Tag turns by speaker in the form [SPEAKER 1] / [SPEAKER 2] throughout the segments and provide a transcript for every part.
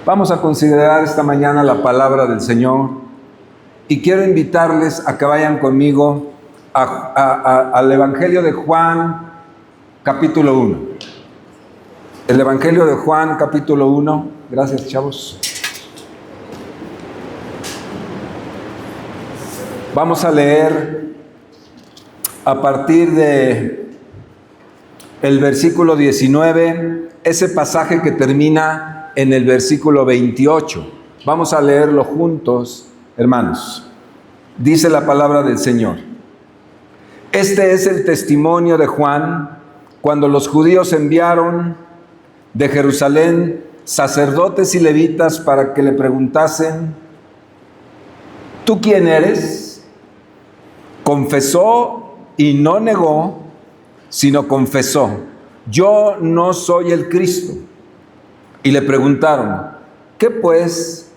[SPEAKER 1] Vamos a considerar esta mañana la palabra del Señor y quiero invitarles a que vayan conmigo al Evangelio de Juan, capítulo 1. El Evangelio de Juan, capítulo 1. Gracias, chavos. Vamos a leer a partir de el versículo 19, ese pasaje que termina en el versículo 28. Vamos a leerlo juntos, hermanos. Dice la palabra del Señor. Este es el testimonio de Juan cuando los judíos enviaron de Jerusalén sacerdotes y levitas para que le preguntasen: ¿tú quién eres? Confesó y no negó, sino confesó: yo no soy el Cristo. Y le preguntaron: ¿qué pues?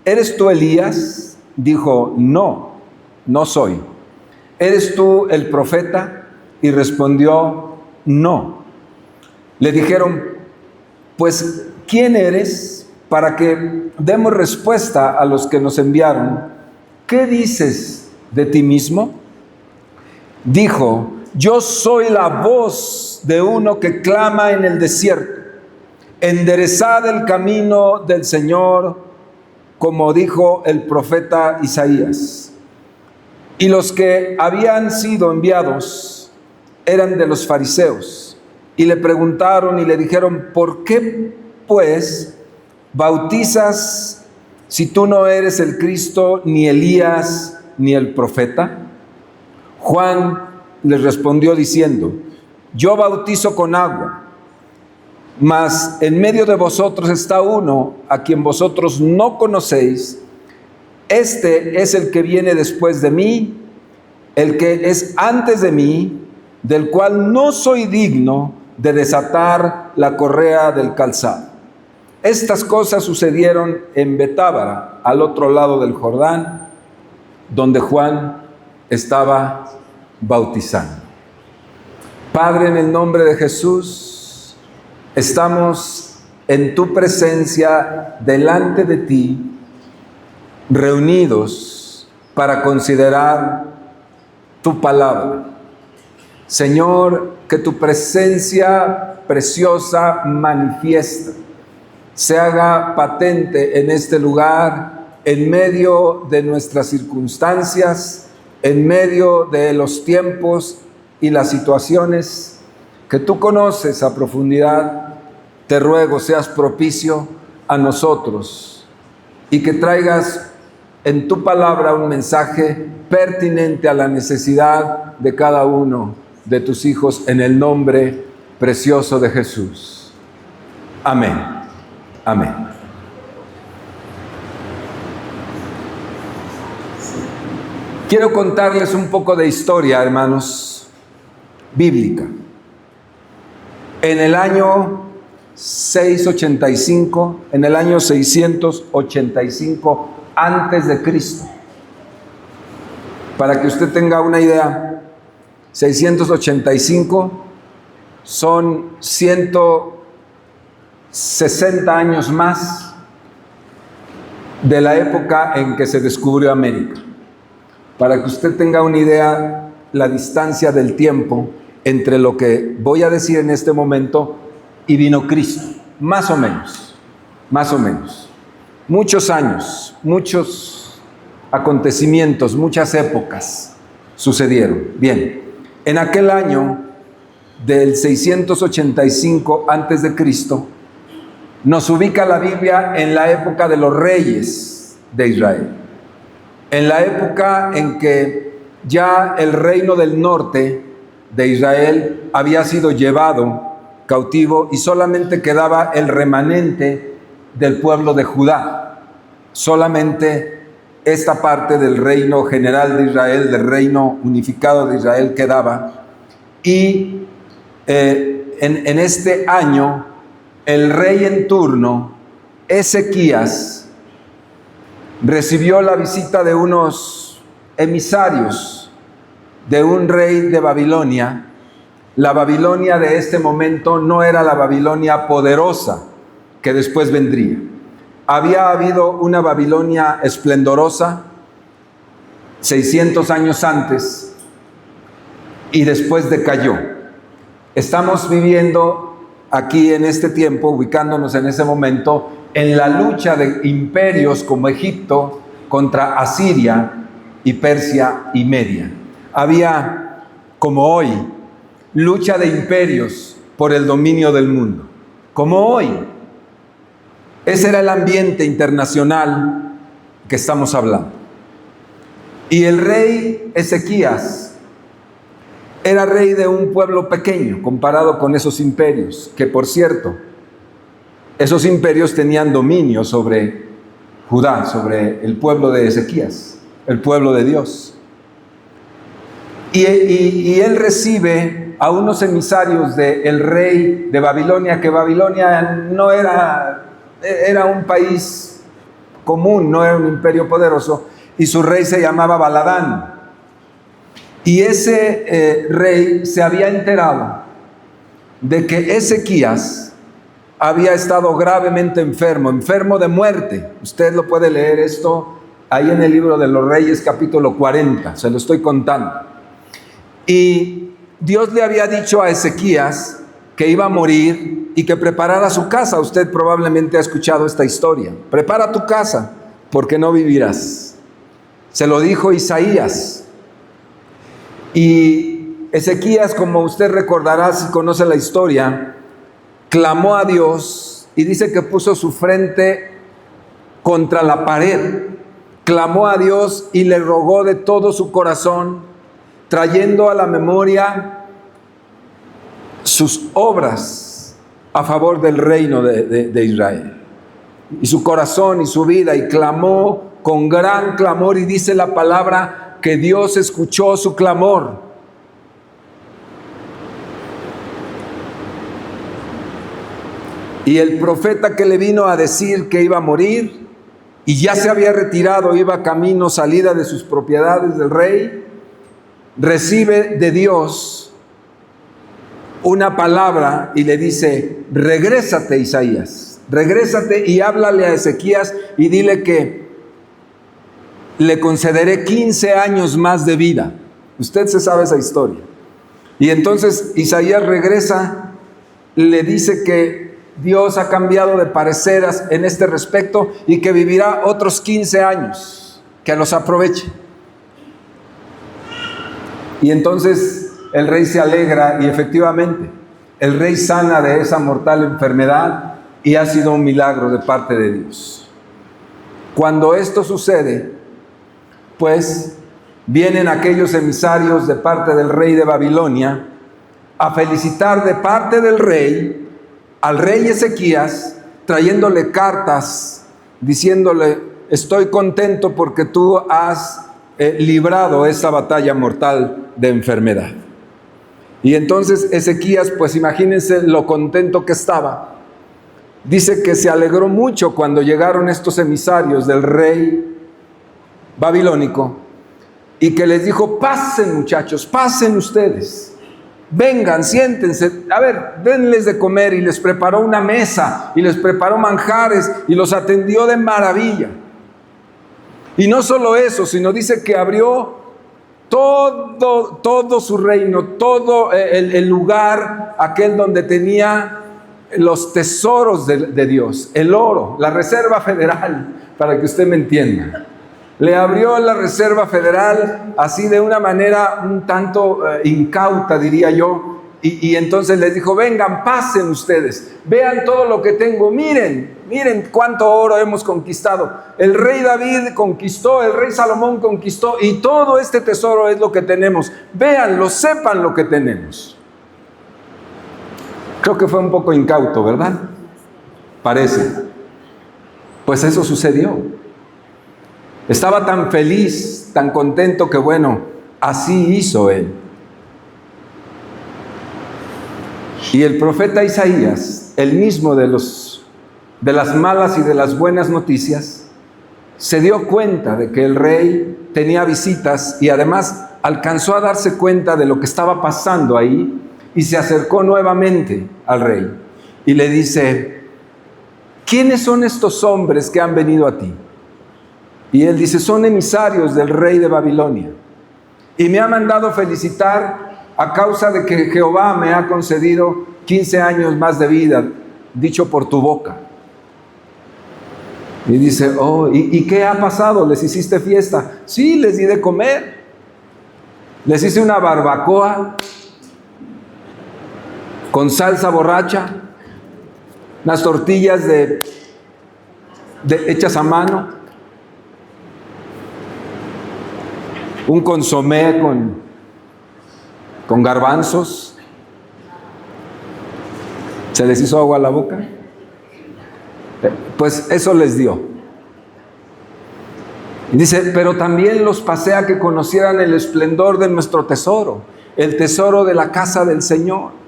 [SPEAKER 1] ¿Eres tú Elías? Dijo: no, no soy. ¿Eres tú el profeta? Y respondió: no. Le dijeron: pues, ¿quién eres? Para que demos respuesta a los que nos enviaron. ¿Qué dices de ti mismo? Dijo: yo soy la voz de uno que clama en el desierto. Enderezad el camino del Señor, como dijo el profeta Isaías. Y los que habían sido enviados eran de los fariseos. Y le preguntaron y le dijeron: ¿por qué, pues, bautizas si tú no eres el Cristo, ni Elías, ni el profeta? Juan les respondió diciendo: yo bautizo con agua, mas en medio de vosotros está uno a quien vosotros no conocéis. Este es el que viene después de mí, el que es antes de mí, del cual no soy digno de desatar la correa del calzado. Estas cosas sucedieron en Betábara, al otro lado del Jordán, donde Juan estaba bautizando. Padre, en el nombre de Jesús, estamos en tu presencia, delante de ti, reunidos para considerar tu palabra. Señor, que tu presencia preciosa manifiesta, se haga patente en este lugar, en medio de nuestras circunstancias, en medio de los tiempos y las situaciones que tú conoces a profundidad. Te ruego seas propicio a nosotros y que traigas en tu palabra un mensaje pertinente a la necesidad de cada uno de tus hijos, en el nombre precioso de Jesús. Amén. Amén. Quiero contarles un poco de historia, hermanos, bíblica. En el año 685, en el año 685 antes de Cristo, para que usted tenga una idea, 685 son 160 años más de la época en que se descubrió América. Para que usted tenga una idea, la distancia del tiempo entre lo que voy a decir en este momento y vino Cristo, más o menos. Muchos años, muchos acontecimientos, muchas épocas sucedieron. Bien, en aquel año del 685 antes de Cristo, nos ubica la Biblia en la época de los reyes de Israel, en la época en que ya el reino del norte de Israel había sido llevado cautivo y solamente quedaba el remanente del pueblo de Judá. Solamente esta parte del reino general de Israel, del reino unificado de Israel, quedaba. Y en este año, el rey en turno, Ezequías, recibió la visita de unos emisarios de un rey de Babilonia. La Babilonia de este momento no era la Babilonia poderosa que después vendría. Había habido una Babilonia esplendorosa 600 años antes y después decayó. Estamos viviendo aquí en este tiempo, ubicándonos en ese momento, en la lucha de imperios como Egipto contra Asiria y Persia y Media. Había, como hoy, lucha de imperios por el dominio del mundo. Como hoy. Ese era el ambiente internacional que estamos hablando. Y el rey Ezequías era rey de un pueblo pequeño comparado con esos imperios, que por cierto, esos imperios tenían dominio sobre Judá, sobre el pueblo de Ezequías, el pueblo de Dios. Y él recibe a unos emisarios del rey de Babilonia, que Babilonia no era un país común, no era un imperio poderoso, y su rey se llamaba Baladán. Y ese rey se había enterado de que Ezequías había estado gravemente enfermo de muerte. Usted lo puede leer esto ahí en el libro de los Reyes, capítulo 40, se lo estoy contando. Y Dios le había dicho a Ezequías que iba a morir y que preparara su casa. Usted probablemente ha escuchado esta historia. Prepara tu casa, porque no vivirás. Se lo dijo Isaías. Y Ezequías, como usted recordará si conoce la historia, clamó a Dios y dice que puso su frente contra la pared. Clamó a Dios y le rogó de todo su corazón, trayendo a la memoria sus obras a favor del reino de Israel. Y su corazón y su vida, y clamó con gran clamor, y dice la palabra que Dios escuchó su clamor. Y el profeta que le vino a decir que iba a morir, y ya se había retirado, iba camino, salida de sus propiedades del rey, recibe de Dios una palabra y le dice: regrésate, Isaías, regrésate y háblale a Ezequías y dile que le concederé 15 años más de vida. Usted se sabe esa historia. Y entonces Isaías regresa, le dice que Dios ha cambiado de parecer en este respecto y que vivirá otros 15 años, que los aproveche. Y entonces el rey se alegra y efectivamente el rey sana de esa mortal enfermedad y ha sido un milagro de parte de Dios. Cuando esto sucede, pues vienen aquellos emisarios de parte del rey de Babilonia a felicitar de parte del rey al rey Ezequías, trayéndole cartas, diciéndole: estoy contento porque tú has librado esa batalla mortal de enfermedad. Y entonces Ezequías, pues imagínense lo contento que estaba. Dice que se alegró mucho cuando llegaron estos emisarios del rey babilónico y que les dijo: pasen, muchachos, pasen ustedes, vengan, siéntense, a ver, denles de comer. Y les preparó una mesa y les preparó manjares y los atendió de maravilla. Y no solo eso, sino dice que abrió todo su reino, todo el lugar aquel donde tenía los tesoros de Dios, el oro, la reserva federal, para que usted me entienda. Le abrió la reserva federal así de una manera un tanto incauta, diría yo. Y entonces les dijo: vengan, pasen ustedes, vean todo lo que tengo, miren cuánto oro hemos conquistado. El rey David conquistó, el rey Salomón conquistó, y todo este tesoro es lo que tenemos. Véanlo, sepan lo que tenemos. Creo que fue un poco incauto, ¿verdad? Parece. Pues eso sucedió. Estaba tan feliz, tan contento, que bueno, así hizo él. Y el profeta Isaías, el mismo de las malas y de las buenas noticias, se dio cuenta de que el rey tenía visitas y además alcanzó a darse cuenta de lo que estaba pasando ahí y se acercó nuevamente al rey y le dice: ¿quiénes son estos hombres que han venido a ti? Y él dice, son emisarios del rey de Babilonia. Y me ha mandado felicitar a causa de que Jehová me ha concedido 15 años más de vida, dicho por tu boca. Y dice, oh, ¿y qué ha pasado? ¿Les hiciste fiesta? Sí, les di de comer. Les hice una barbacoa con salsa borracha, unas tortillas hechas a mano, un consomé con garbanzos. ¿Se les hizo agua a la boca? Pues eso les dio. Y dice, pero también los pasé a que conocieran el esplendor de nuestro tesoro, el tesoro de la casa del Señor,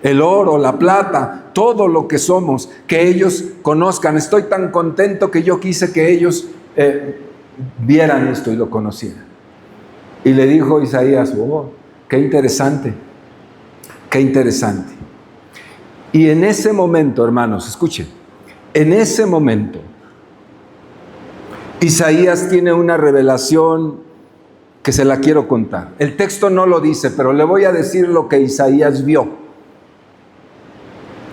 [SPEAKER 1] el oro, la plata, todo lo que somos, que ellos conozcan. Estoy tan contento que yo quise que ellos vieran esto y lo conocieran. Y le dijo Isaías, oh, qué interesante, qué interesante. Y en ese momento, hermanos, escuchen, en ese momento, Isaías tiene una revelación que se la quiero contar. El texto no lo dice, pero le voy a decir lo que Isaías vio.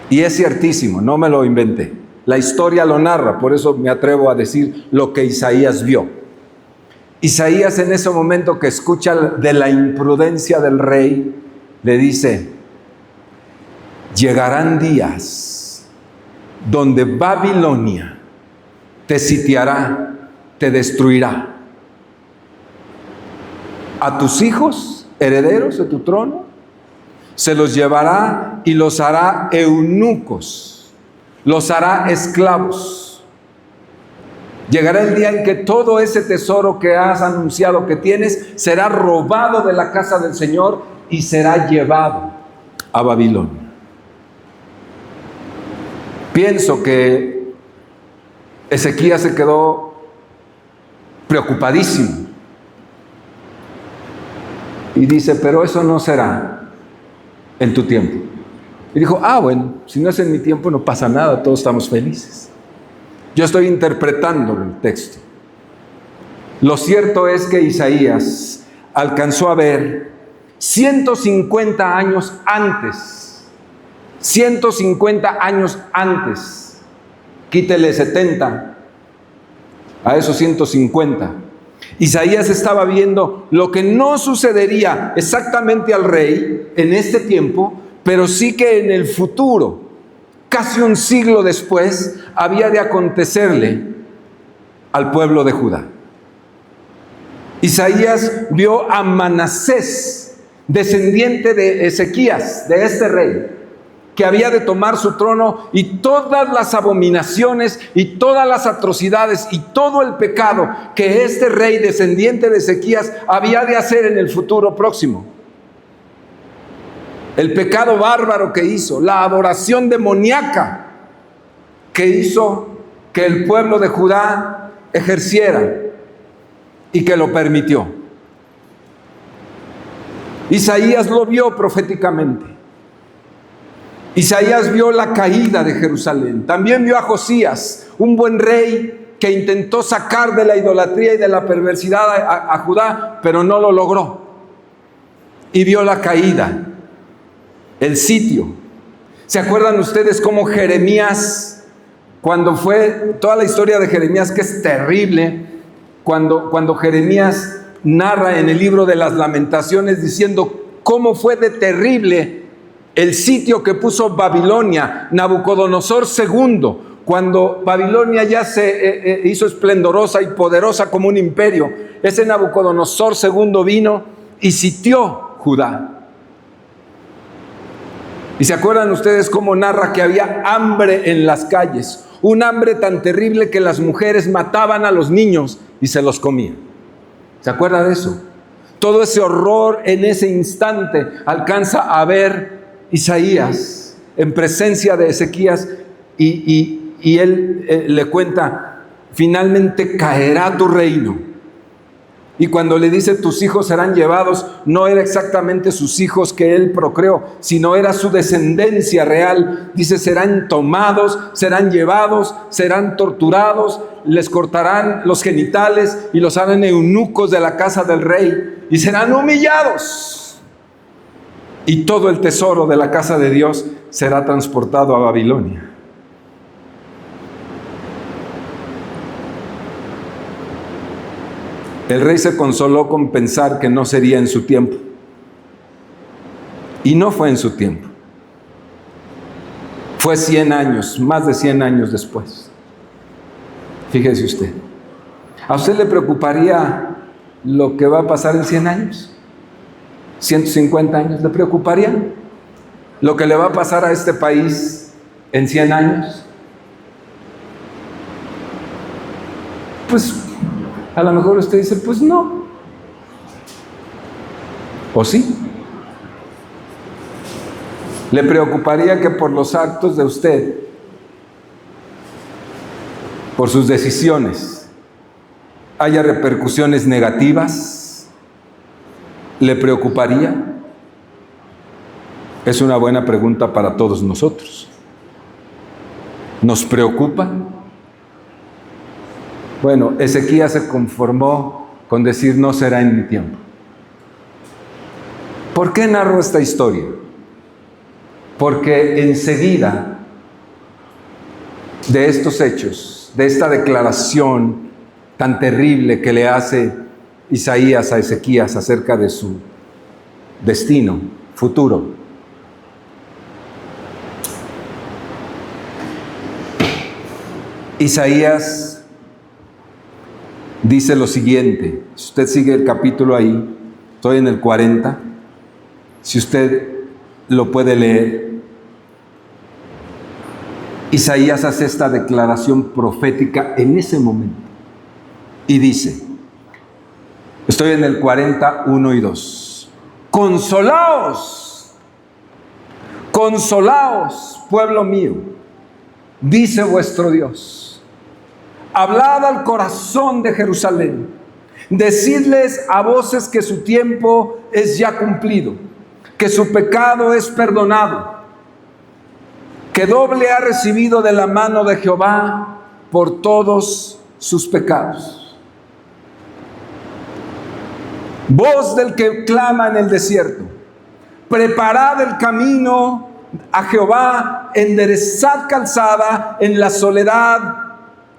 [SPEAKER 1] Y es ciertísimo, no me lo inventé. La historia lo narra, por eso me atrevo a decir lo que Isaías vio. Isaías, en ese momento que escucha de la imprudencia del rey, le dice, llegarán días donde Babilonia te sitiará, te destruirá. A tus hijos, herederos de tu trono, se los llevará y los hará eunucos, los hará esclavos. Llegará el día en que todo ese tesoro que has anunciado que tienes será robado de la casa del Señor y será llevado a Babilonia. Pienso que Ezequías se quedó preocupadísimo y dice, pero eso no será en tu tiempo. Y dijo, bueno, si no es en mi tiempo no pasa nada, todos estamos felices. Yo estoy interpretando el texto. Lo cierto es que Isaías alcanzó a ver 150 años antes, 150 años antes, quítele 70 a esos 150. Isaías estaba viendo lo que no sucedería exactamente al rey en este tiempo, pero sí que en el futuro, casi un siglo después, había de acontecerle al pueblo de Judá. Isaías vio a Manasés, descendiente de Ezequías, de este rey, que había de tomar su trono, y todas las abominaciones y todas las atrocidades y todo el pecado que este rey descendiente de Ezequías había de hacer en el futuro próximo. El pecado bárbaro que hizo, la adoración demoníaca que hizo que el pueblo de Judá ejerciera y que lo permitió. Isaías lo vio proféticamente. Isaías vio la caída de Jerusalén. También vio a Josías, un buen rey que intentó sacar de la idolatría y de la perversidad a Judá, pero no lo logró. Y vio la caída, el sitio. ¿Se acuerdan ustedes cómo Jeremías, cuando fue toda la historia de Jeremías, que es terrible, cuando Jeremías narra en el libro de las Lamentaciones diciendo cómo fue de terrible el sitio que puso Babilonia, Nabucodonosor II, cuando Babilonia ya se hizo esplendorosa y poderosa como un imperio? Ese Nabucodonosor II vino y sitió Judá. ¿Y se acuerdan ustedes cómo narra que había hambre en las calles? Un hambre tan terrible que las mujeres mataban a los niños y se los comían. ¿Se acuerda de eso? Todo ese horror en ese instante alcanza a ver Isaías en presencia de Ezequías y él le cuenta, finalmente caerá tu reino Y cuando le dice tus hijos serán llevados, no era exactamente sus hijos que él procreó, sino era su descendencia real. Dice, serán tomados, serán llevados, serán torturados, les cortarán los genitales y los harán eunucos de la casa del rey y serán humillados. Y todo el tesoro de la casa de Dios será transportado a Babilonia. El rey se consoló con pensar que no sería en su tiempo. Y no fue en su tiempo. Fue 100 años, más de 100 años después. Fíjese usted. ¿A usted le preocuparía lo que va a pasar en 100 años? ¿150 años? ¿Le preocuparía lo que le va a pasar a este país en 100 años? Pues a lo mejor usted dice, pues no. ¿O sí? ¿Le preocuparía que por los actos de usted, por sus decisiones, haya repercusiones negativas? ¿Le preocuparía? Es una buena pregunta para todos nosotros. ¿Nos preocupa? Bueno, Ezequías se conformó con decir no será en mi tiempo. ¿Por qué narro esta historia? Porque enseguida de estos hechos, de esta declaración tan terrible que le hace Isaías a Ezequías acerca de su destino futuro, Isaías dice lo siguiente. Si usted sigue el capítulo ahí, estoy en el 40, si usted lo puede leer, Isaías hace esta declaración profética en ese momento y dice, estoy en el 40, 1 y 2, consolaos, consolaos, pueblo mío, dice vuestro Dios. Hablad al corazón de Jerusalén, decidles a voces que su tiempo es ya cumplido, que su pecado es perdonado, que doble ha recibido de la mano de Jehová por todos sus pecados. Voz del que clama en el desierto, preparad el camino a Jehová, enderezad calzada en la soledad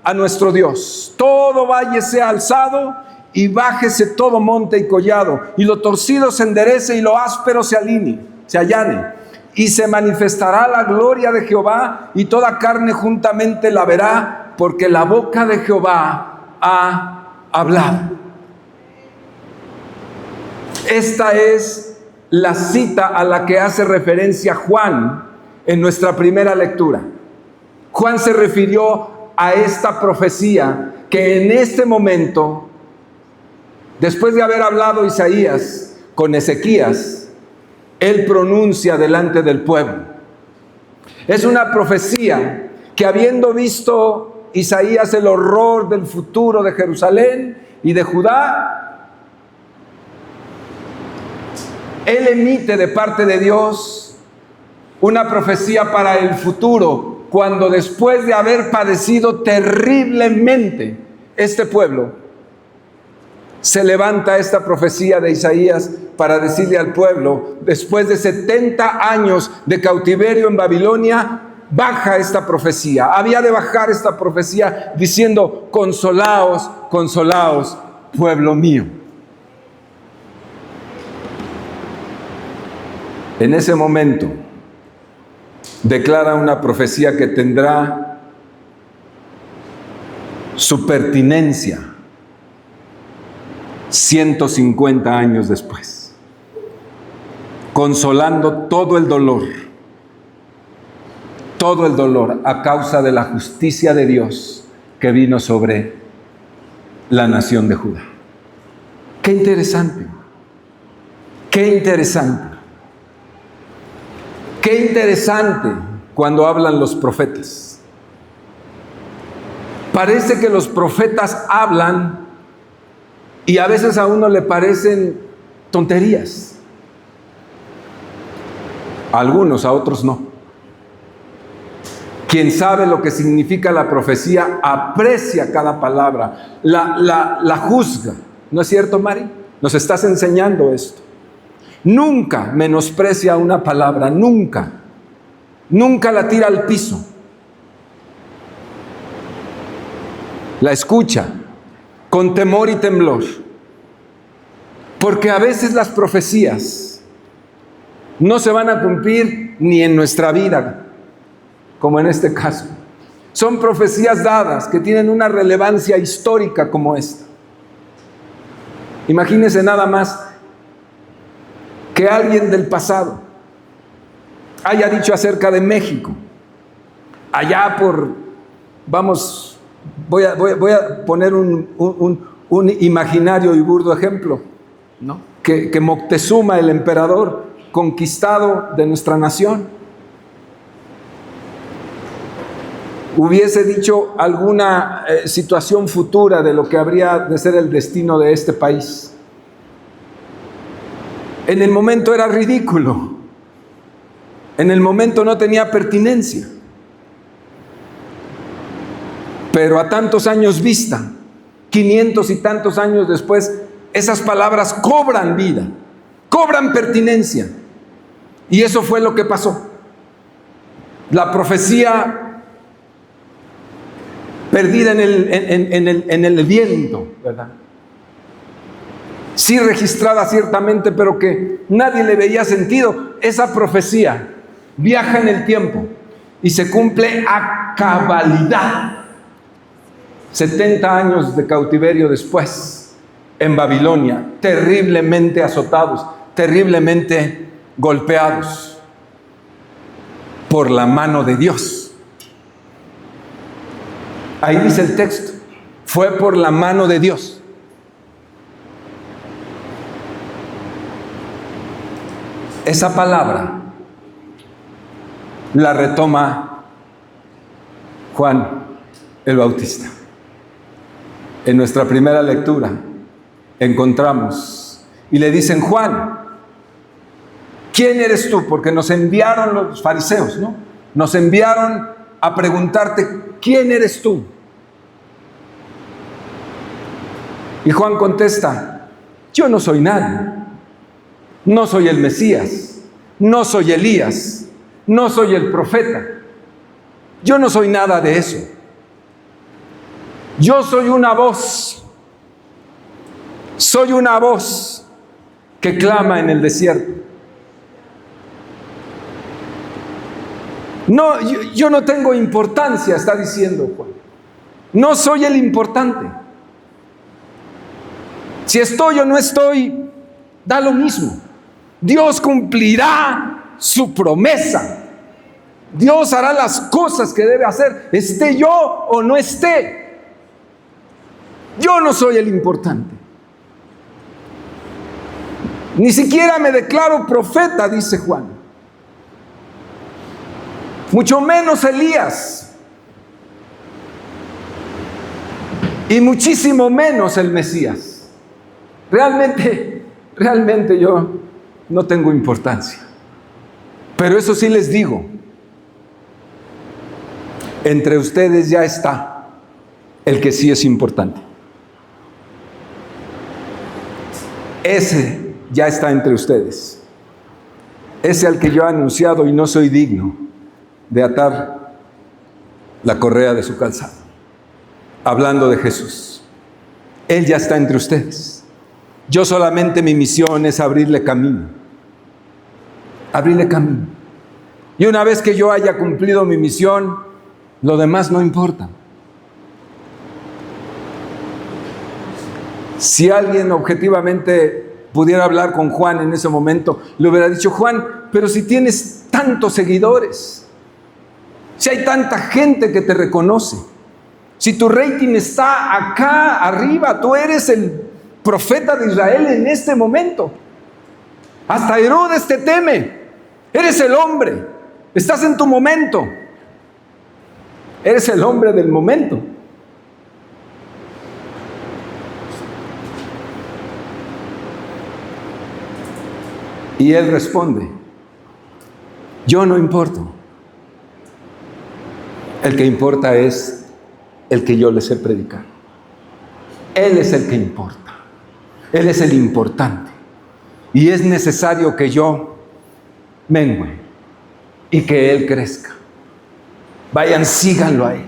[SPEAKER 1] a nuestro Dios. Todo valle sea alzado y bájese todo monte y collado, y lo torcido se enderece y lo áspero se allane, y se manifestará la gloria de Jehová, y toda carne juntamente la verá, porque la boca de Jehová ha hablado. Esta es la cita a la que hace referencia Juan en nuestra primera lectura. Juan se refirió a esta profecía que en este momento, después de haber hablado Isaías con Ezequías, él pronuncia delante del pueblo. Es una profecía que, habiendo visto Isaías el horror del futuro de Jerusalén y de Judá, él emite de parte de Dios una profecía para el futuro, cuando después de haber padecido terriblemente este pueblo, se levanta esta profecía de Isaías para decirle al pueblo, después de 70 años de cautiverio en Babilonia, baja esta profecía. Había de bajar esta profecía diciendo, consolaos, consolaos, pueblo mío. En ese momento, declara una profecía que tendrá su pertinencia 150 años después, consolando todo el dolor a causa de la justicia de Dios que vino sobre la nación de Judá. Qué interesante, qué interesante. Qué interesante cuando hablan los profetas. Parece que los profetas hablan Y a veces a uno le parecen tonterías. A algunos, a otros no. Quien sabe lo que significa la profecía, aprecia cada palabra, la juzga. ¿No es cierto, Mari? Nos estás enseñando esto. Nunca menosprecia una palabra, nunca. Nunca la tira al piso. La escucha con temor y temblor. Porque a veces las profecías no se van a cumplir ni en nuestra vida, como en este caso. Son profecías dadas que tienen una relevancia histórica como esta. Imagínense nada más que alguien del pasado haya dicho acerca de México, allá por, voy a poner un imaginario y burdo ejemplo, ¿no? Que Moctezuma, el emperador conquistado de nuestra nación, hubiese dicho alguna situación futura de lo que habría de ser el destino de este país. En el momento era ridículo, en el momento no tenía pertinencia, pero a tantos años vista, 500 y tantos años después, esas palabras cobran vida, cobran pertinencia. Y eso fue lo que pasó. La profecía perdida en el viento, ¿verdad? Sí registrada ciertamente, pero que nadie le veía sentido. Esa profecía viaja en el tiempo y se cumple a cabalidad. 70 años de cautiverio después, en Babilonia, terriblemente azotados, terriblemente golpeados por la mano de Dios. Ahí dice el texto, fue por la mano de Dios. Esa palabra la retoma Juan el Bautista. En nuestra primera lectura encontramos y le dicen: Juan, ¿quién eres tú? Porque nos enviaron los fariseos, ¿no? Nos enviaron a preguntarte, ¿quién eres tú? Y Juan contesta: yo no soy nadie, no soy el Mesías, no soy Elías, no soy el profeta, yo no soy nada de eso. Yo soy una voz que clama en el desierto. No, yo no tengo importancia, está diciendo Juan. No soy el importante. Si estoy o no estoy, da lo mismo. Dios cumplirá su promesa. Dios hará las cosas que debe hacer, esté yo o no esté. Yo no soy el importante. Ni siquiera me declaro profeta, dice Juan. Mucho menos Elías. Y muchísimo menos el Mesías. Realmente yo no tengo importancia. Pero eso sí les digo, entre ustedes ya está el que sí es importante. Ese ya está entre ustedes. Ese al que yo he anunciado y no soy digno de atar la correa de su calzado. Hablando de Jesús. Él ya está entre ustedes. Yo solamente mi misión es abrirle camino. Abrirle camino. Y una vez que yo haya cumplido mi misión, lo demás no importa. Si alguien objetivamente pudiera hablar con Juan en ese momento, le hubiera dicho: Juan, pero si tienes tantos seguidores, si hay tanta gente que te reconoce, si tu rating está acá arriba, tú eres el profeta de Israel en este momento. Hasta Herodes te teme. Eres el hombre. Estás en tu momento. Eres el hombre del momento. Y él responde: yo no importo. El que importa es el que yo les he predicado. Él es el que importa. Él es el importante. Y es necesario que yo mengüe y que Él crezca. Vayan, síganlo a Él.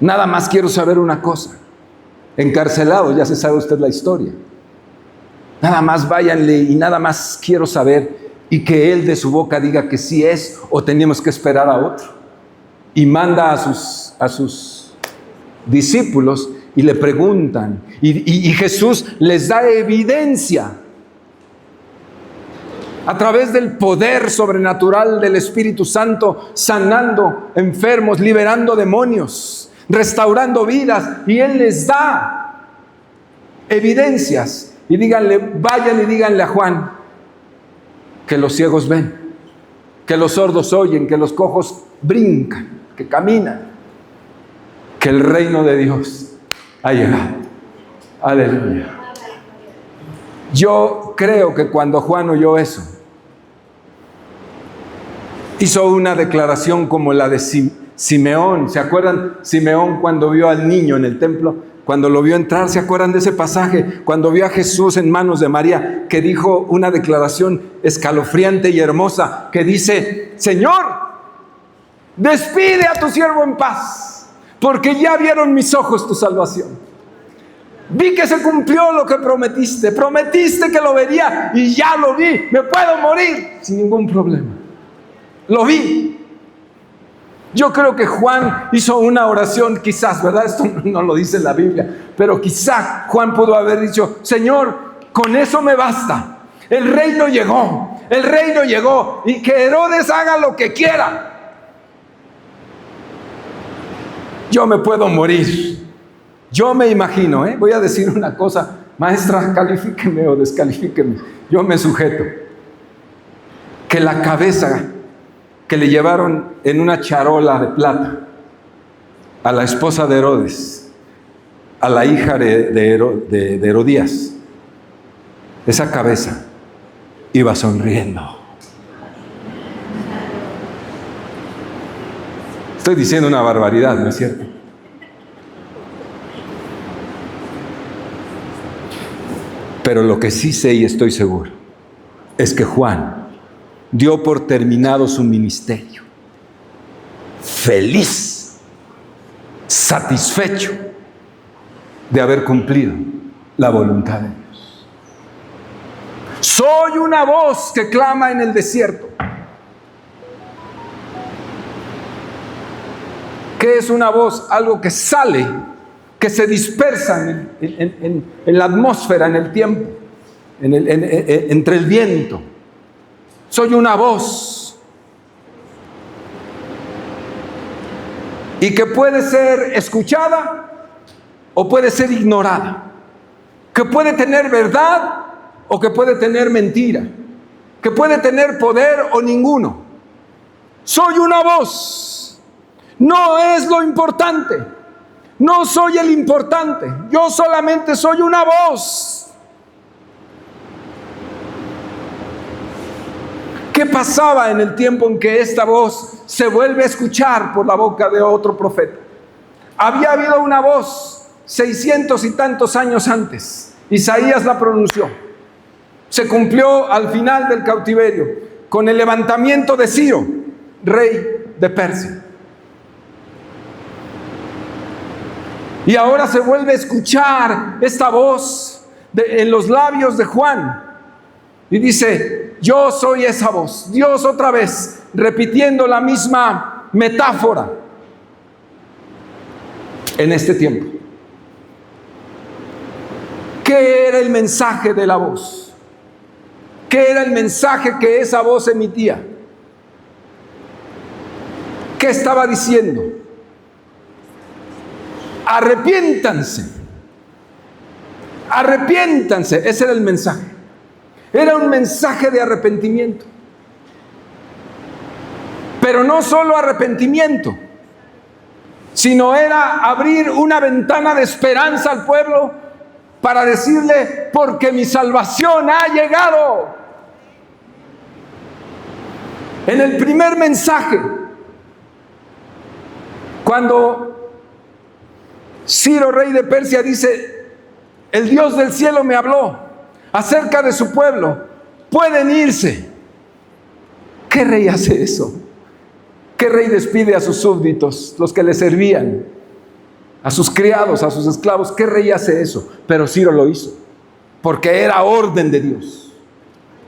[SPEAKER 1] Nada más quiero saber una cosa. Encarcelado, ya se sabe usted la historia. Nada más váyanle y nada más quiero saber, y que Él de su boca diga que sí es o tenemos que esperar a otro. Y manda a sus discípulos y le preguntan. Y Jesús les da evidencia a través del poder sobrenatural del Espíritu Santo, sanando enfermos, liberando demonios, restaurando vidas. Y Él les da evidencias. Y díganle, vayan y díganle a Juan que los ciegos ven, que los sordos oyen, que los cojos brincan, que caminan, que el reino de Dios ha llegado. Aleluya. Yo creo que cuando Juan oyó eso, hizo una declaración como la de Simeón. ¿Se acuerdan? Simeón, cuando vio al niño en el templo, cuando lo vio entrar, ¿se acuerdan de ese pasaje? Cuando vio a Jesús en manos de María, que dijo una declaración escalofriante y hermosa, que dice: Señor, despide a tu siervo en paz, porque ya vieron mis ojos tu salvación. Vi que se cumplió lo que prometiste. Prometiste que lo vería y ya lo vi. Me puedo morir sin ningún problema. Lo vi. Yo creo que Juan hizo una oración, quizás, ¿verdad? Esto no lo dice la Biblia, pero quizá Juan pudo haber dicho: Señor, con eso me basta. El reino llegó, y que Herodes haga lo que quiera. Yo me puedo morir. Yo me imagino, voy a decir una cosa, maestra, califíqueme o descalifíqueme, yo me sujeto, que la cabeza que le llevaron en una charola de plata a la esposa de Herodes, a la hija de Herodías, esa cabeza iba sonriendo. Estoy diciendo una barbaridad, ¿no es cierto? Pero lo que sí sé y estoy seguro es que Juan dio por terminado su ministerio, feliz, satisfecho de haber cumplido la voluntad de Dios. Soy una voz que clama en el desierto. ¿Qué es una voz? Algo que sale, que se dispersa en la atmósfera, en el tiempo, entre el viento. Soy una voz. Y que puede ser escuchada o puede ser ignorada. Que puede tener verdad o que puede tener mentira. Que puede tener poder o ninguno. Soy una voz. No es lo importante. No soy el importante. Yo solamente soy una voz. ¿Qué pasaba en el tiempo en que esta voz se vuelve a escuchar por la boca de otro profeta? Había habido una voz 600 y tantos años antes. Isaías la pronunció. Se cumplió al final del cautiverio, con el levantamiento de Ciro, rey de Persia. Y ahora se vuelve a escuchar esta voz en los labios de Juan. Y dice: yo soy esa voz. Dios otra vez repitiendo la misma metáfora en este tiempo. ¿Qué era el mensaje de la voz? ¿Qué era el mensaje que esa voz emitía? ¿Qué estaba diciendo? Arrepiéntanse. Arrepiéntanse. Ese era el mensaje. Era un mensaje de arrepentimiento. Pero no solo arrepentimiento, sino era abrir una ventana de esperanza al pueblo para decirle: porque mi salvación ha llegado. En el primer mensaje, cuando Ciro, rey de Persia, dice: el Dios del cielo me habló acerca de su pueblo, pueden irse. ¿Qué rey hace eso? ¿Qué rey despide a sus súbditos, los que le servían, a sus criados, a sus esclavos? ¿Qué rey hace eso? Pero Ciro lo hizo, porque era orden de Dios.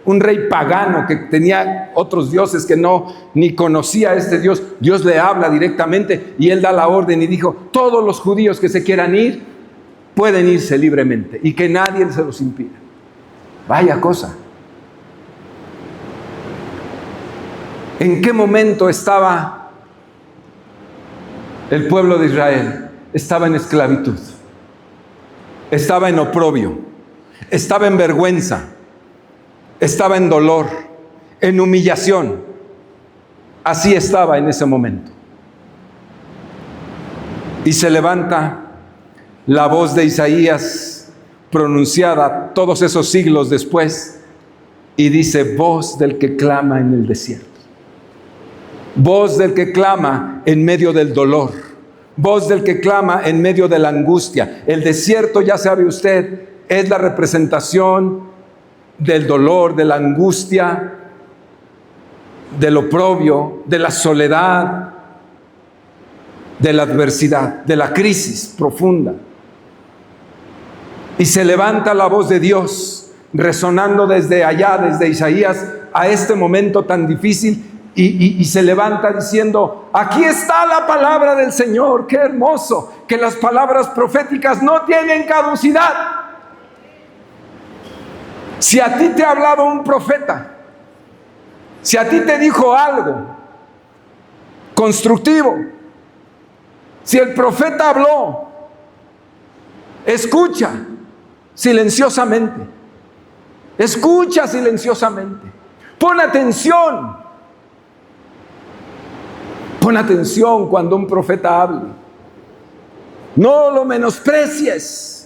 [SPEAKER 1] Un rey pagano que tenía otros dioses, que ni conocía a este Dios. Dios le habla directamente y él da la orden y dijo: todos los judíos que se quieran ir, pueden irse libremente y que nadie se los impida. Vaya cosa. ¿En qué momento estaba el pueblo de Israel? Estaba en esclavitud, estaba en oprobio, estaba en vergüenza, estaba en dolor, en humillación. Así estaba en ese momento. Y se levanta la voz de Isaías, pronunciada todos esos siglos después, y dice: voz del que clama en el desierto, voz del que clama en medio del dolor, voz del que clama en medio de la angustia. El desierto, ya sabe usted, es la representación del dolor, de la angustia, del oprobio, de la soledad, de la adversidad, de la crisis profunda. Y se levanta la voz de Dios, resonando desde allá, desde Isaías, a este momento tan difícil, y se levanta diciendo: aquí está la palabra del Señor. ¡Qué hermoso! Que las palabras proféticas no tienen caducidad. Si a ti te ha hablado un profeta, si a ti te dijo algo constructivo, si el profeta habló, escucha silenciosamente. Escucha silenciosamente. Pon atención. Pon atención cuando un profeta hable. No lo menosprecies.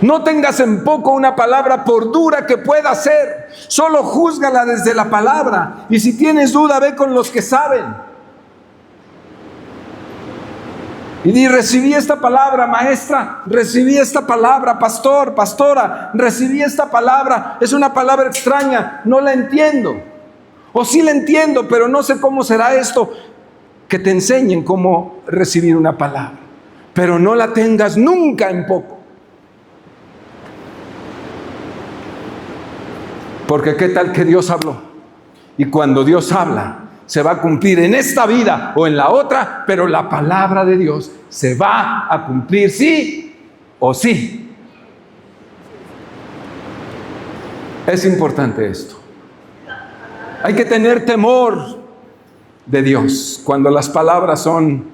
[SPEAKER 1] No tengas en poco una palabra, por dura que pueda ser. Solo júzgala desde la palabra. Y si tienes duda, ve con los que saben. Y di: recibí esta palabra, maestra, recibí esta palabra, pastor, pastora, recibí esta palabra. Es una palabra extraña, no la entiendo. O sí la entiendo, pero no sé cómo será esto. Que te enseñen cómo recibir una palabra. Pero no la tengas nunca en poco. Porque qué tal que Dios habló, y cuando Dios habla se va a cumplir en esta vida o en la otra, pero la palabra de Dios se va a cumplir sí o sí. Es importante esto. Hay que tener temor de Dios cuando las palabras son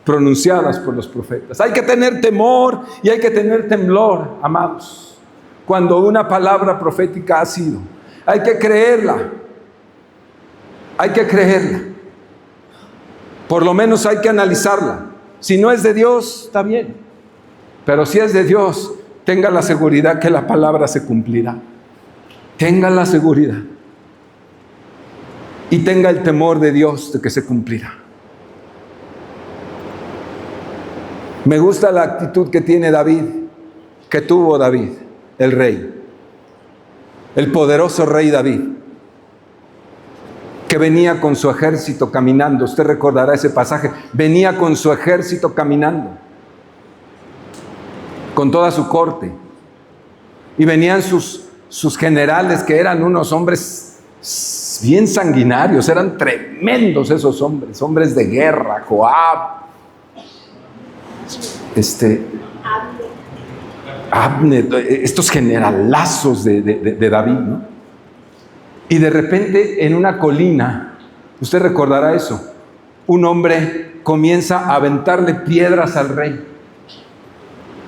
[SPEAKER 1] pronunciadas por los profetas. Hay que tener temor y hay que tener temblor, amados, cuando una palabra profética ha sido. Hay que creerla. Hay que creerla. Por lo menos hay que analizarla. Si no es de Dios, está bien. Pero si es de Dios, tenga la seguridad que la palabra se cumplirá. Tenga la seguridad. Y tenga el temor de Dios de que se cumplirá. Me gusta la actitud que tiene David, que tuvo David, el rey. El poderoso rey David, que venía con su ejército caminando. Usted recordará ese pasaje. Venía con su ejército caminando, con toda su corte. Y venían sus generales, que eran unos hombres bien sanguinarios. Eran tremendos esos hombres, hombres de guerra. Joab, Abner, estos generalazos de David, ¿no? Y de repente, en una colina, usted recordará eso, un hombre comienza a aventarle piedras al rey,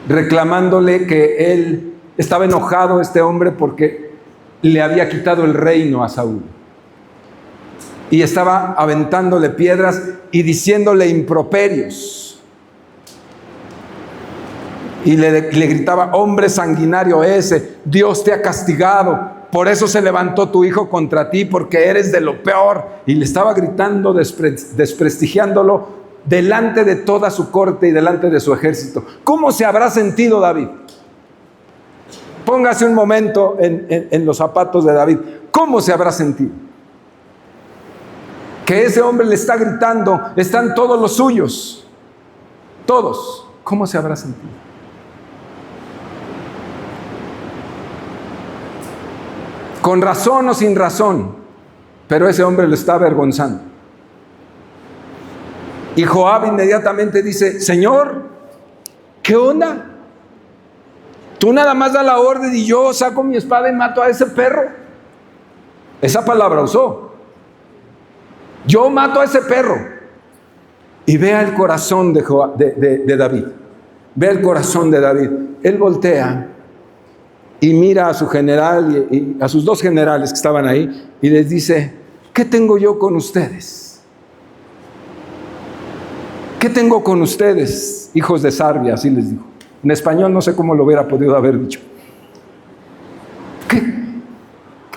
[SPEAKER 1] reclamándole que él estaba enojado, este hombre, porque le había quitado el reino a Saúl. Y estaba aventándole piedras y diciéndole improperios. Y le gritaba: hombre sanguinario ese, Dios te ha castigado Por eso se levantó tu hijo contra ti, porque eres de lo peor. Y le estaba gritando, desprestigiándolo delante de toda su corte y delante de su ejército. ¿Cómo se habrá sentido David? Póngase un momento en los zapatos de David. ¿Cómo se habrá sentido? Que ese hombre le está gritando, están todos los suyos, todos. ¿Cómo se habrá sentido? Con razón o sin razón, pero ese hombre lo está avergonzando. Y Joab inmediatamente dice: Señor, ¿qué onda? Tú nada más das la orden y yo saco mi espada y mato a ese perro. Esa palabra usó. Yo mato a ese perro. Y vea el corazón de David. Vea el corazón de David. Él voltea y mira a su general y a sus dos generales que estaban ahí y les dice: ¿qué tengo yo con ustedes? ¿Qué tengo con ustedes, hijos de Sarbia? Así les dijo. En español no sé cómo lo hubiera podido haber dicho.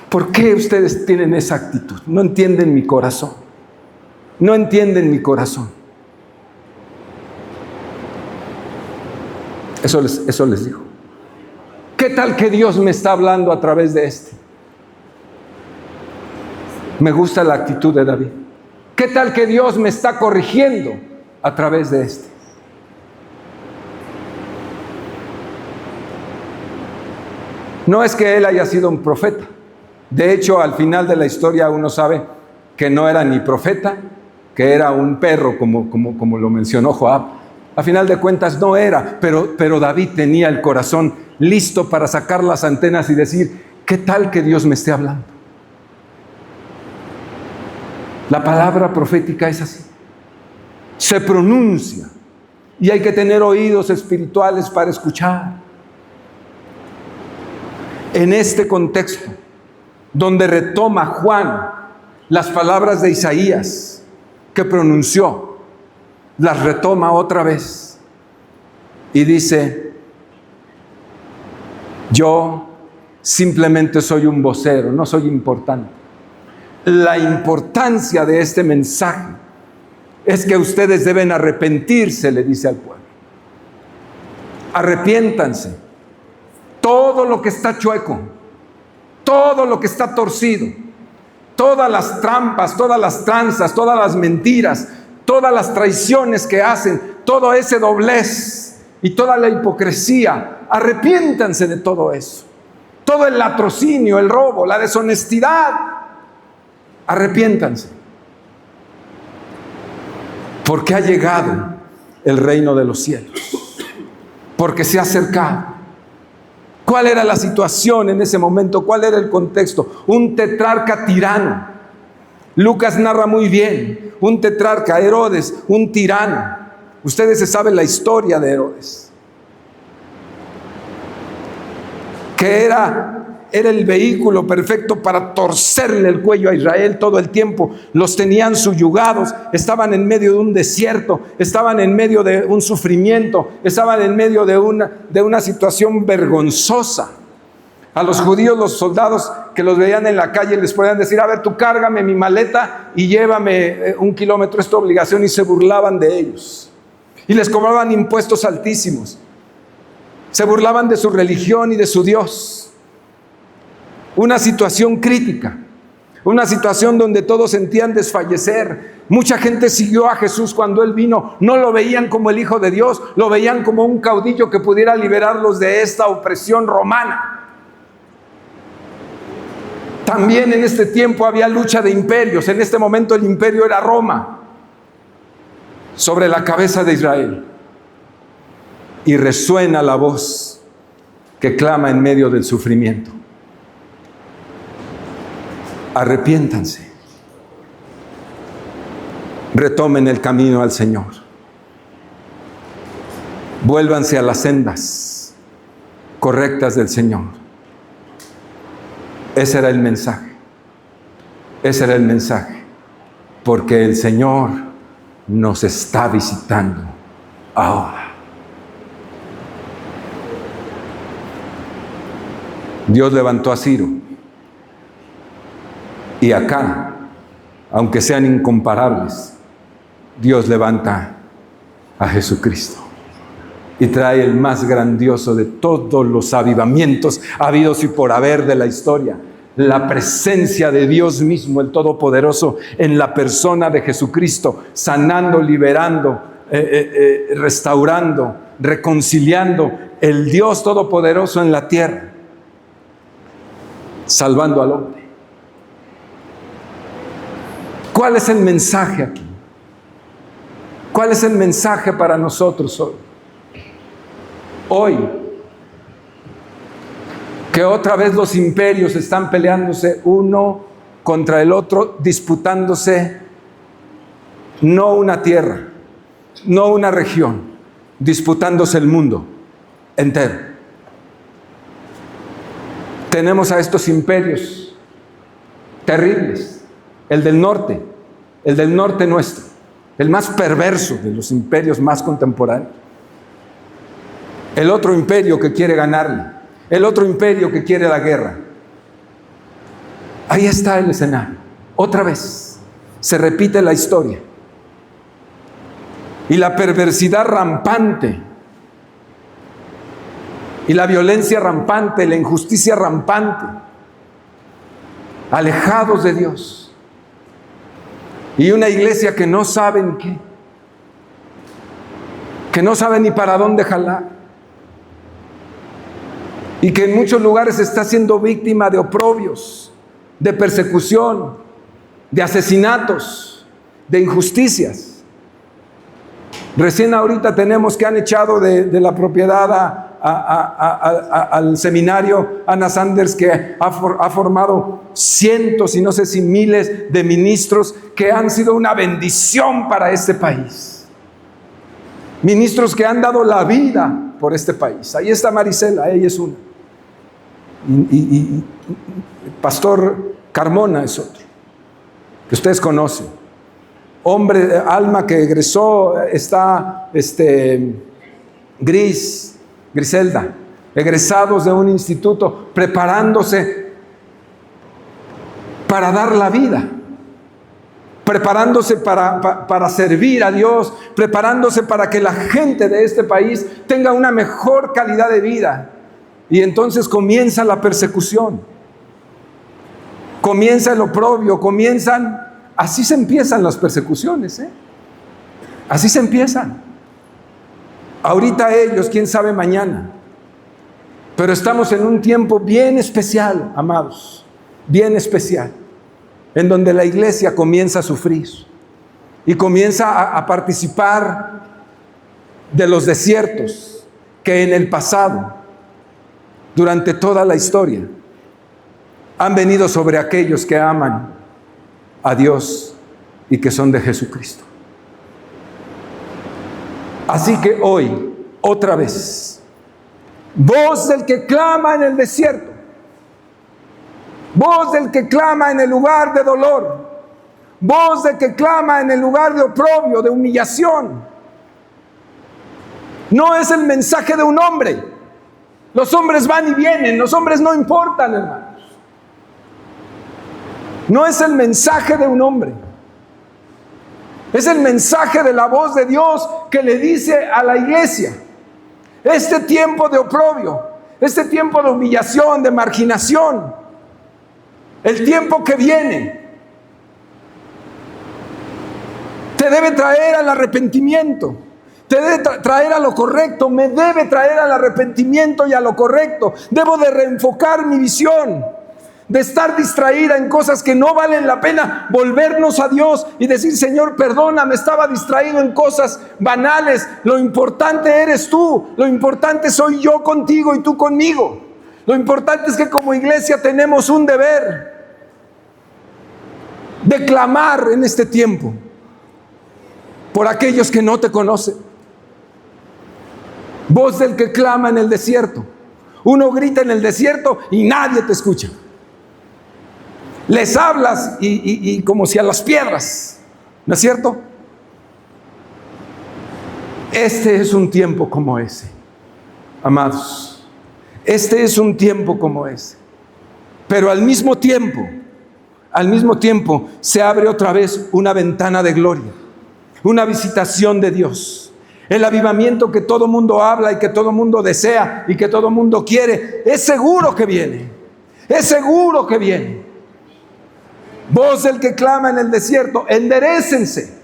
[SPEAKER 1] ¿Por qué ustedes tienen esa actitud? No entienden mi corazón. No entienden mi corazón. Eso les dijo. ¿Qué tal que Dios me está hablando a través de este? Me gusta la actitud de David. ¿Qué tal que Dios me está corrigiendo a través de este? No es que él haya sido un profeta. De hecho, al final de la historia uno sabe que no era ni profeta, que era un perro, como lo mencionó Joab. A final de cuentas no era, pero David tenía el corazón listo para sacar las antenas y decir: ¿qué tal que Dios me esté hablando? La palabra profética es así. Se pronuncia y hay que tener oídos espirituales para escuchar. En este contexto, donde retoma Juan las palabras de Isaías que pronunció, las retoma otra vez y dice: yo simplemente soy un vocero, no soy importante. La importancia de este mensaje es que ustedes deben arrepentirse, le dice al pueblo. Arrepiéntanse. Todo lo que está chueco, todo lo que está torcido, todas las trampas, todas las tranzas, todas las mentiras, todas las traiciones que hacen, todo ese doblez y toda la hipocresía, arrepiéntanse de todo eso. Todo el latrocinio, el robo, la deshonestidad, arrepiéntanse. Porque ha llegado el reino de los cielos, porque se ha acercado. ¿Cuál era la situación en ese momento? ¿Cuál era el contexto? Un tetrarca tirano. Lucas narra muy bien. Un tetrarca, Herodes, un tirano. Ustedes se saben la historia de Herodes. Que era el vehículo perfecto para torcerle el cuello a Israel todo el tiempo. Los tenían subyugados, estaban en medio de un desierto, estaban en medio de un sufrimiento, estaban en medio de una situación vergonzosa. A los judíos, los soldados que los veían en la calle les podían decir: a ver, tú cárgame mi maleta y llévame 1 kilómetro, es tu obligación, y se burlaban de ellos. Y les cobraban impuestos altísimos. Se burlaban de su religión y de su Dios. Una situación crítica, una situación donde todos sentían desfallecer. Mucha gente siguió a Jesús cuando Él vino. No lo veían como el Hijo de Dios, lo veían como un caudillo que pudiera liberarlos de esta opresión romana. También en este tiempo había lucha de imperios. En este momento el imperio era Roma, sobre la cabeza de Israel. Y resuena la voz que clama en medio del sufrimiento: arrepiéntanse, retomen el camino al Señor, vuélvanse a las sendas correctas del Señor. Ese era el mensaje, porque el Señor nos está visitando ahora. Dios levantó a Ciro Y acá, aunque sean incomparables, Dios levanta a Jesucristo y trae el más grandioso de todos los avivamientos habidos y por haber de la historia. La presencia de Dios mismo, el Todopoderoso, en la persona de Jesucristo, sanando, liberando, restaurando, reconciliando, el Dios Todopoderoso en la tierra, salvando al hombre. ¿Cuál es el mensaje aquí? ¿Cuál es el mensaje para nosotros hoy? Hoy, que otra vez los imperios están peleándose uno contra el otro, disputándose no una tierra, no una región, disputándose el mundo entero. Tenemos a estos imperios terribles, el del norte nuestro, el más perverso de los imperios más contemporáneos. El otro imperio que quiere ganarle, el otro imperio que quiere la guerra. Ahí está el escenario. Otra vez se repite la historia. Y la perversidad rampante, y la violencia rampante, la injusticia rampante, alejados de Dios. Y una iglesia que no sabe en qué, que no sabe ni para dónde jalar, y que en muchos lugares está siendo víctima de oprobios, de persecución, de asesinatos, de injusticias. Recién ahorita tenemos que han echado de la propiedad al seminario Anna Sanders, que ha formado cientos y no sé si miles de ministros que han sido una bendición para este país. Ministros que han dado la vida por este país. Ahí está Marisela, ella es una. Y Pastor Carmona es otro, que ustedes conocen. Hombre, alma que egresó, está Griselda, egresados de un instituto, preparándose para dar la vida, preparándose para servir a Dios, preparándose para que la gente de este país tenga una mejor calidad de vida. Y entonces comienza la persecución, comienza el oprobio, así se empiezan las persecuciones, así se empiezan. Ahorita ellos, quién sabe mañana, pero estamos en un tiempo bien especial, amados, bien especial, en donde la iglesia comienza a sufrir y comienza a participar de los desiertos que en el pasado, durante toda la historia, han venido sobre aquellos que aman a Dios y que son de Jesucristo. Así que hoy, otra vez, voz del que clama en el desierto, voz del que clama en el lugar de dolor, voz del que clama en el lugar de oprobio, de humillación. No es el mensaje de un hombre. Los hombres van y vienen, los hombres no importan, hermanos. No es el mensaje de un hombre. Es el mensaje de la voz de Dios que le dice a la iglesia: este tiempo de oprobio, este tiempo de humillación, de marginación, el tiempo que viene, te debe traer al arrepentimiento. Te debe traer a lo correcto, me debe traer al arrepentimiento y a lo correcto. Debo de reenfocar mi visión, de estar distraída en cosas que no valen la pena, volvernos a Dios y decir: Señor, perdóname, estaba distraído en cosas banales. Lo importante eres tú, lo importante soy yo contigo y tú conmigo. Lo importante es que como iglesia tenemos un deber de clamar en este tiempo por aquellos que no te conocen. Voz del que clama en el desierto. Uno grita en el desierto y nadie te escucha. Les hablas y como si a las piedras, ¿no es cierto? Este es un tiempo como ese, amados. Este es un tiempo como ese. Pero al mismo tiempo, al mismo tiempo se abre otra vez una ventana de gloria, una visitación de Dios. El avivamiento que todo mundo habla y que todo mundo desea y que todo mundo quiere, es seguro que viene. Es seguro que viene. Voz del que clama en el desierto, enderécense,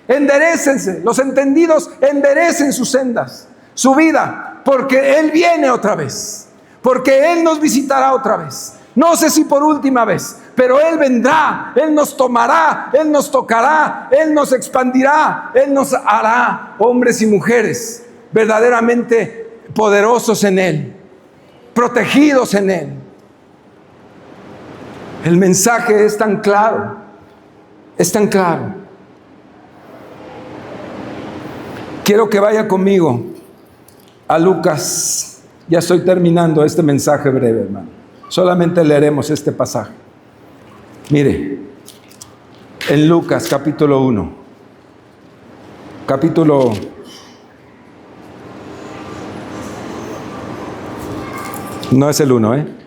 [SPEAKER 1] enderécense. Los entendidos enderecen sus sendas, su vida, porque Él viene otra vez, porque Él nos visitará otra vez. No sé si por última vez, pero Él vendrá, Él nos tomará, Él nos tocará, Él nos expandirá, Él nos hará hombres y mujeres verdaderamente poderosos en Él, protegidos en Él. El mensaje es tan claro, es tan claro. Quiero que vaya conmigo a Lucas. Ya estoy terminando este mensaje breve, hermano. Solamente leeremos este pasaje. Mire, en Lucas capítulo 1, no es el 1,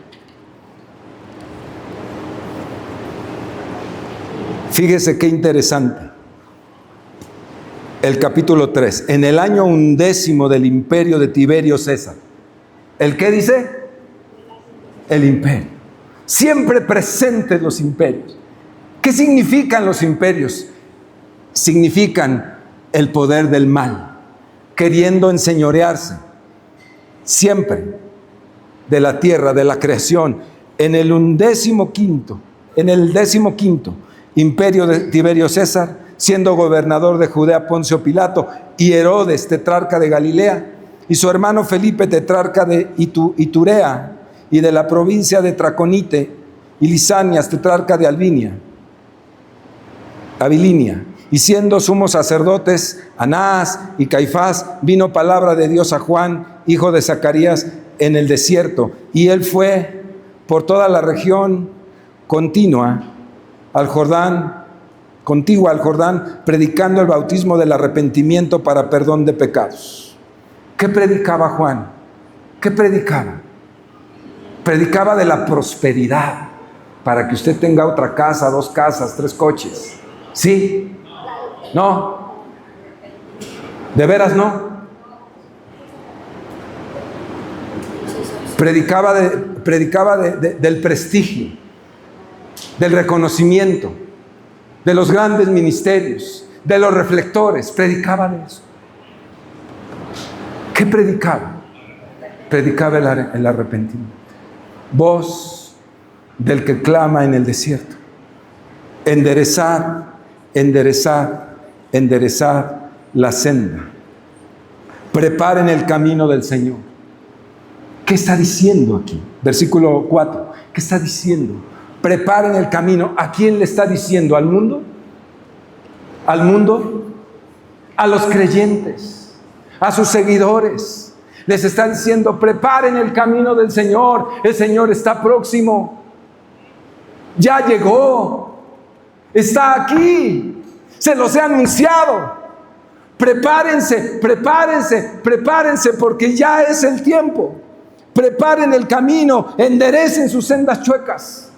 [SPEAKER 1] Fíjese qué interesante. El capítulo 3, en el año 11 del imperio de Tiberio César. ¿El qué dice? El imperio. Siempre presentes los imperios. ¿Qué significan los imperios? Significan el poder del mal, queriendo enseñorearse siempre de la tierra, de la creación. En el 15º imperio de Tiberio César, siendo gobernador de Judea Poncio Pilato, y Herodes, tetrarca de Galilea, y su hermano Felipe, tetrarca de Iturea, y de la provincia de Traconite, y Lisanias, tetrarca de Abilinia, y siendo sumos sacerdotes Anás y Caifás, vino palabra de Dios a Juan, hijo de Zacarías, en el desierto, y él fue por toda la región contigua al Jordán, predicando el bautismo del arrepentimiento para perdón de pecados. ¿Qué predicaba Juan? ¿Qué predicaba? Predicaba de la prosperidad, para que usted tenga otra casa, 2 casas, 3 coches. ¿Sí? ¿No? ¿De veras no? Predicaba del prestigio, del reconocimiento, de los grandes ministerios, de los reflectores. Predicaba de eso. ¿Qué predicaba? Predicaba el arrepentimiento. Voz del que clama en el desierto. Enderezad, enderezad, enderezad la senda. Preparen el camino del Señor. ¿Qué está diciendo aquí? Versículo 4. ¿Qué está diciendo? Preparen el camino. ¿A quién le está diciendo? ¿Al mundo? ¿Al mundo? A los creyentes, a sus seguidores. Les está diciendo, preparen el camino del Señor. El Señor está próximo. Ya llegó. Está aquí. Se los he anunciado. Prepárense, prepárense, prepárense, porque ya es el tiempo. Preparen el camino, enderecen sus sendas chuecas.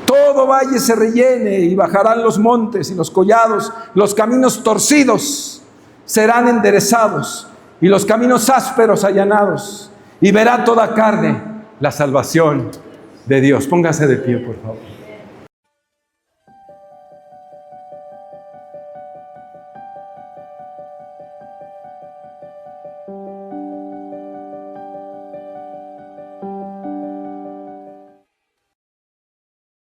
[SPEAKER 1] Todo valle se rellene y bajarán los montes y los collados, los caminos torcidos serán enderezados y los caminos ásperos allanados, y verá toda carne la salvación de Dios. Póngase de pie, por favor.